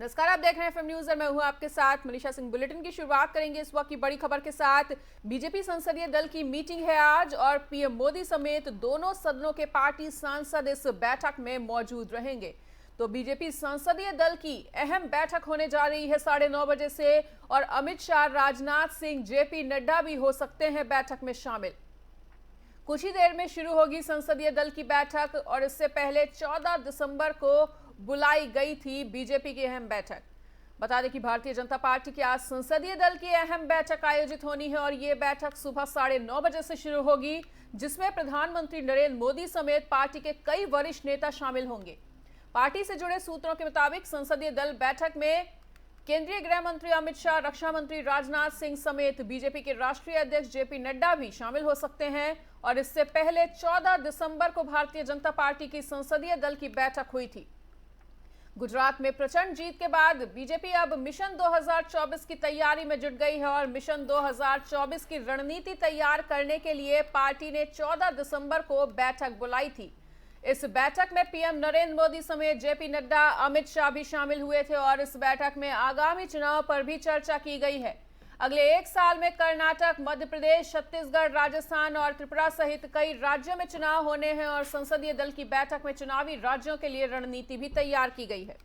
नमस्कार, आप देख रहे हैं एफएम न्यूज और मैं हूं आपके साथ मनीषा सिंह। बुलेटिन की शुरुआत करेंगे इस वक्त की बड़ी खबर के साथ। बीजेपी संसदीय दल की मीटिंग है आज और पीएम मोदी समेत दोनों सदनों के पार्टी सांसद इस बैठक में मौजूद रहेंगे। तो बीजेपी संसदीय दल की अहम बैठक होने जा रही है 9:30 बजे से और अमित शाह, राजनाथ सिंह, जेपी नड्डा भी हो सकते हैं बैठक में शामिल। कुछ ही देर में शुरू होगी संसदीय दल की बैठक और इससे पहले 14 दिसंबर को बुलाई गई थी बीजेपी की अहम बैठक। बता दें कि भारतीय जनता पार्टी की आज संसदीय दल की अहम बैठक आयोजित होनी है और ये बैठक सुबह 9:30 बजे से शुरू होगी, जिसमें प्रधानमंत्री नरेंद्र मोदी समेत पार्टी के कई वरिष्ठ नेता शामिल होंगे। पार्टी से जुड़े सूत्रों के मुताबिक संसदीय दल बैठक में केंद्रीय गृह मंत्री अमित शाह, रक्षा मंत्री राजनाथ सिंह समेत बीजेपी के राष्ट्रीय अध्यक्ष जेपी नड्डा भी शामिल हो सकते हैं। और इससे पहले 14 दिसंबर को भारतीय जनता पार्टी की संसदीय दल की बैठक हुई थी। गुजरात में प्रचंड जीत के बाद बीजेपी अब मिशन 2024 की तैयारी में जुट गई है और मिशन 2024 की रणनीति तैयार करने के लिए पार्टी ने 14 दिसंबर को बैठक बुलाई थी। इस बैठक में पीएम नरेंद्र मोदी समेत जेपी नड्डा, अमित शाह भी शामिल हुए थे और इस बैठक में आगामी चुनाव पर भी चर्चा की गई है। अगले एक साल में कर्नाटक, मध्य प्रदेश, छत्तीसगढ़, राजस्थान और त्रिपुरा सहित कई राज्यों में चुनाव होने हैं और संसदीय दल की बैठक में चुनावी राज्यों के लिए रणनीति भी तैयार की गई है।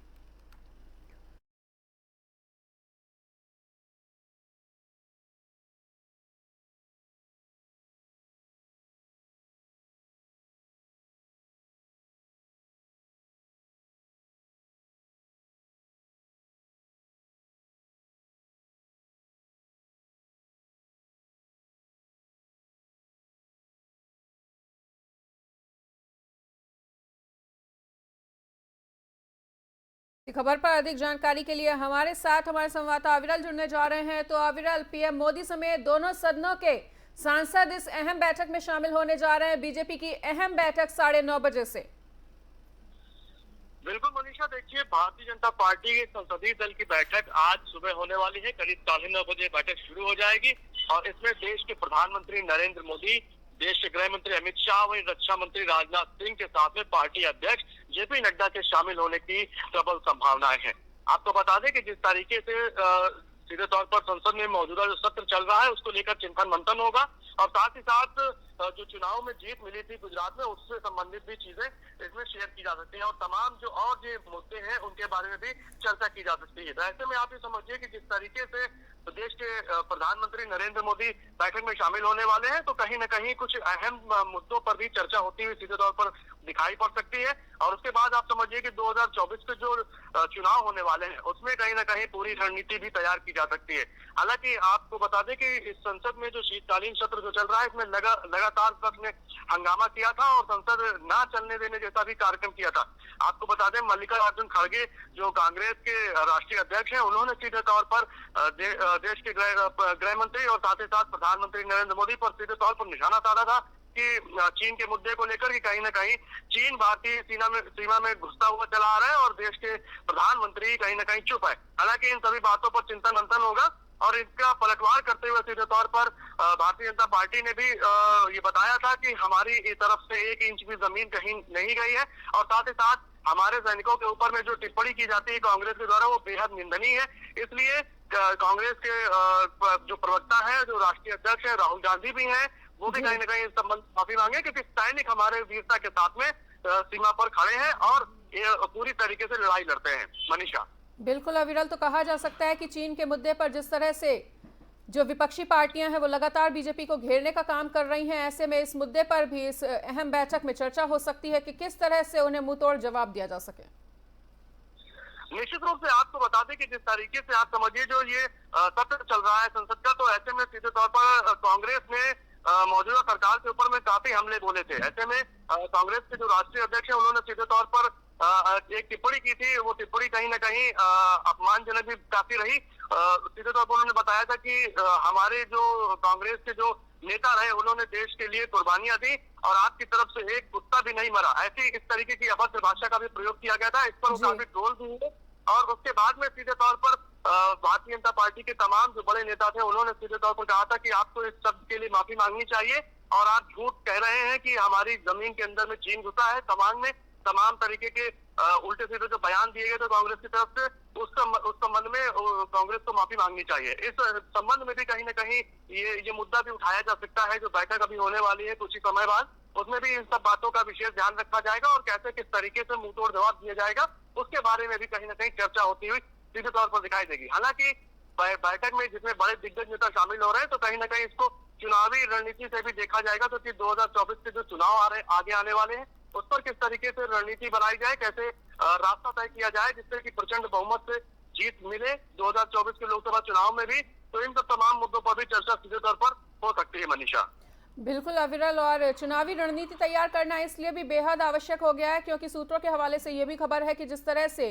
खबर पर अधिक जानकारी के लिए हमारे साथ हमारे संवाददाता अविरल जुड़ने जा रहे हैं। तो अविरल, पीएम मोदी समेत दोनों सदनों के सांसद इस अहम बैठक में शामिल होने जा रहे हैं। बीजेपी की अहम बैठक 9:30 बजे से। बिल्कुल मनीषा, देखिए भारतीय जनता पार्टी की संसदीय दल की बैठक आज सुबह होने वाली है। करीब 9:30 बजे बैठक शुरू हो जाएगी और इसमें देश के प्रधानमंत्री नरेंद्र मोदी, देश के गृह मंत्री अमित शाह, वही रक्षा मंत्री राजनाथ सिंह के साथ में पार्टी अध्यक्ष जेपी नड्डा के शामिल होने की प्रबल संभावनाएं हैं। आपको बता दें कि जिस तरीके से सीधे तौर पर संसद में मौजूदा जो सत्र चल रहा है उसको लेकर चिंतन मंथन होगा और साथ ही साथ जो चुनाव में जीत मिली थी गुजरात में उससे संबंधित भी चीजें इसमें शेयर की जा सकती हैं और तमाम जो और जो मुद्दे हैं उनके बारे में भी चर्चा की जा सकती है। तो ऐसे में आप ये समझिए कि जिस तरीके से देश के प्रधानमंत्री नरेंद्र मोदी बैठक में शामिल होने वाले हैं तो कहीं न कहीं कुछ अहम मुद्दों पर भी चर्चा होती हुई सीधे तौर पर दिखाई पड़ सकती है। और उसके बाद आप समझिए कि 2024 के जो चुनाव होने वाले हैं उसमें कहीं न कहीं पूरी रणनीति भी तैयार की जा सकती है। हालांकि आपको बता दें कि इस संसद में जो शीतकालीन सत्र जो चल रहा है इसमें लगातार विपक्ष ने हंगामा किया था और संसद ना चलने देने जैसा भी कार्यक्रम किया था। आपको बता दें मल्लिकार्जुन खड़गे जो कांग्रेस के राष्ट्रीय अध्यक्ष हैं उन्होंने सीधे तौर पर देश के गृह मंत्री और साथ ही साथ प्रधानमंत्री नरेंद्र मोदी पर सीधे तौर पर निशाना साधा था कि चीन के मुद्दे को लेकर कि कहीं न कहीं चीन भारतीय सीमा में घुसता हुआ चला आ रहा है और देश के प्रधानमंत्री कहीं न कहीं चुप है। हालांकि इन सभी बातों पर चिंतन मंथन होगा और इसका पलटवार करते हुए सीधे तौर पर भारतीय जनता पार्टी ने भी ये बताया था कि हमारी तरफ से 1 इंच भी जमीन कहीं नहीं गई है और साथ ही साथ हमारे सैनिकों के ऊपर में जो टिप्पणी की जाती है कांग्रेस के द्वारा वो बेहद निंदनीय है। इसलिए कांग्रेस के जो प्रवक्ता है, जो राष्ट्रीय अध्यक्ष है राहुल गांधी भी हैं, वो भी कहीं न कहीं इस संबंध माफी मांगे क्योंकि सैनिक हमारे वीरता के साथ में सीमा पर खड़े हैं और पूरी तरीके से लड़ाई लड़ते हैं। मनीषा, बिल्कुल अविरल, तो कहा जा सकता है कि चीन के मुद्दे पर जिस तरह से जो विपक्षी पार्टियां हैं वो लगातार बीजेपी को घेरने का काम कर रही हैं, ऐसे में इस मुद्दे पर भी इस अहम बैठक में चर्चा हो सकती है कि किस तरह से उन्हें मुंहतोड़ जवाब दिया जा सके। निश्चित रूप से आपको बता दें कि जिस तरीके से आप समझिए जो ये सत्र चल रहा है संसद का, तो ऐसे में सीधे तौर पर कांग्रेस ने मौजूदा सरकार के ऊपर में काफी हमले बोले थे। ऐसे में कांग्रेस के जो राष्ट्रीय अध्यक्ष है उन्होंने सीधे तौर पर एक टिप्पणी की थी। वो टिप्पणी कहीं न कहीं अपमानजनक भी काफी रही। सीधे तौर पर उन्होंने बताया था कि हमारे जो कांग्रेस के जो नेता रहे उन्होंने देश के लिए कुर्बानियां दी और आपकी तरफ से एक कुत्ता भी नहीं मरा, ऐसी इस तरीके की अभद्र भाषा का भी प्रयोग किया गया था। इस पर वो काफी ट्रोल भी हुए और उसके बाद में सीधे तौर पर भारतीय जनता पार्टी के तमाम जो बड़े नेता थे उन्होंने सीधे तौर पर कहा था कि आपको इस शब्द के लिए माफी मांगनी चाहिए और आप झूठ कह रहे हैं कि हमारी जमीन के अंदर में चीन घुसा है, तमाम तरीके के उल्टे सीधे जो बयान दिए गए थे कांग्रेस की तरफ से, उस संबंध में कांग्रेस को माफी मांगनी चाहिए। इस संबंध में भी कहीं न कहीं ये मुद्दा भी उठाया जा सकता है। जो बैठक अभी होने वाली है कुछ ही समय बाद, उसमें भी इन सब बातों का विशेष ध्यान रखा जाएगा और कैसे किस तरीके से मुंहतोड़ जवाब दिया जाएगा, उसके बारे में भी कहीं न कहीं चर्चा होती हुई सीधे तौर पर दिखाई देगी। हालांकि बैठक में जिसमें बड़े दिग्गज नेता शामिल हो रहे हैं, तो कहीं न कहीं इसको चुनावी रणनीति से भी देखा जाएगा, क्योंकि 2024 के जो चुनाव आगे आने वाले हैं, उस पर किस तरीके से रणनीति बनाई जाए, कैसे रास्ता तय किया जाए जिससे कि प्रचंड बहुमत से जीत मिले 2024 के लोकसभा चुनाव में भी। तो इन सब तमाम मुद्दों पर भी चर्चा सीधे तौर पर हो सकती है मनीषा। बिल्कुल अविरल, और चुनावी रणनीति तैयार करना इसलिए भी बेहद आवश्यक हो गया है क्योंकि सूत्रों के हवाले से ये भी खबर है कि जिस तरह से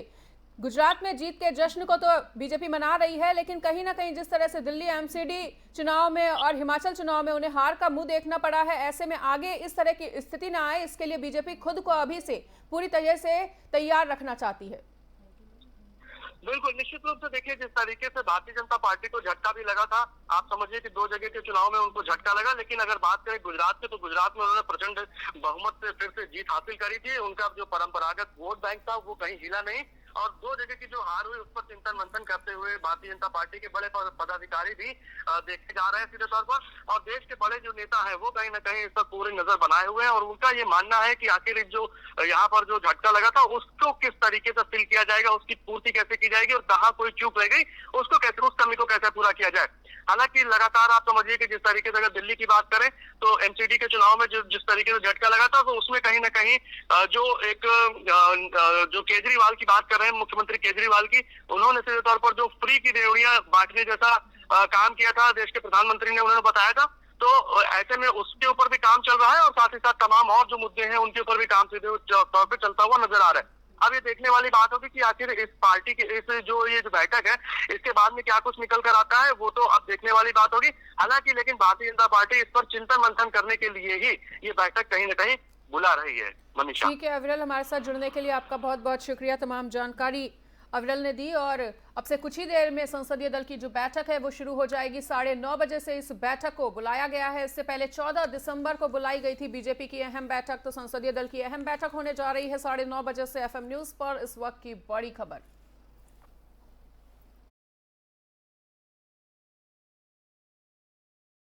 गुजरात में जीत के जश्न को तो बीजेपी मना रही है, लेकिन कहीं ना कहीं जिस तरह से दिल्ली एमसीडी चुनाव में और हिमाचल चुनाव में उन्हें हार का मुंह देखना पड़ा है, ऐसे में आगे इस तरह की स्थिति ना आए, इसके लिए बीजेपी खुद को अभी से पूरी तरह से तैयार रखना चाहती है। बिल्कुल, निश्चित रूप से देखिए, जिस तरीके से भारतीय जनता पार्टी को झटका भी लगा था, आप समझिए कि 2 जगह के चुनाव में उनको झटका लगा, लेकिन अगर बात करें गुजरात की, तो गुजरात में उन्होंने प्रचंड बहुमत से फिर से जीत हासिल करी थी। उनका जो परंपरागत वोट बैंक था वो कहीं हिला नहीं, और 2 जगह की जो हार हुई उस पर चिंतन मंथन करते हुए भारतीय जनता पार्टी के बड़े पदाधिकारी भी देखे जा रहे हैं सीधे तौर पर, और देश के बड़े जो नेता हैं वो कहीं न कहीं इस पर पूरी नजर बनाए हुए हैं। और उनका ये मानना है कि आखिर जो यहाँ पर जो झटका लगा था उसको किस तरीके से फिल किया जाएगा, उसकी पूर्ति कैसे की जाएगी, और कहाँ कोई चूक रह गई उसको कैसे, उस कमी को कैसे पूरा किया जाए। हालांकि लगातार आप समझिए कि जिस तरीके से अगर दिल्ली की बात करें, तो एमसीडी के चुनाव में जिस तरीके से झटका लगा था, तो उसमें कहीं न कहीं जो केजरीवाल की बात कर रहे हैं, मुख्यमंत्री केजरीवाल की, उन्होंने सीधे तौर पर जो फ्री की रेवड़ियां बांटने जैसा काम किया था, देश के प्रधानमंत्री ने उन्होंने बताया था। तो ऐसे में उसके ऊपर भी काम चल रहा है, और साथ ही साथ तमाम और जो मुद्दे हैं उनके ऊपर भी काम सीधे तौर पर चलता हुआ नजर आ रहा है। अब ये देखने वाली बात होगी कि आखिर इस पार्टी की ये जो बैठक है, इसके बाद में क्या कुछ निकल कर आता है, वो तो अब देखने वाली बात होगी। हालांकि लेकिन भारतीय जनता पार्टी इस पर चिंतन मंथन करने के लिए ही ये बैठक कहीं न कहीं बुला रही है मनीषा। ठीक है अविरल, हमारे साथ जुड़ने के लिए आपका बहुत बहुत शुक्रिया। तमाम जानकारी अविरल ने दी। और अब से कुछ ही देर में संसदीय दल की जो बैठक है वो शुरू हो जाएगी। 9:30 बजे से इस बैठक को बुलाया गया है। इससे पहले 14 दिसंबर को बुलाई गई थी बीजेपी की अहम बैठक, तो संसदीय दल की अहम बैठक होने जा रही है 9:30 बजे से। FM न्यूज पर इस वक्त की बड़ी खबर।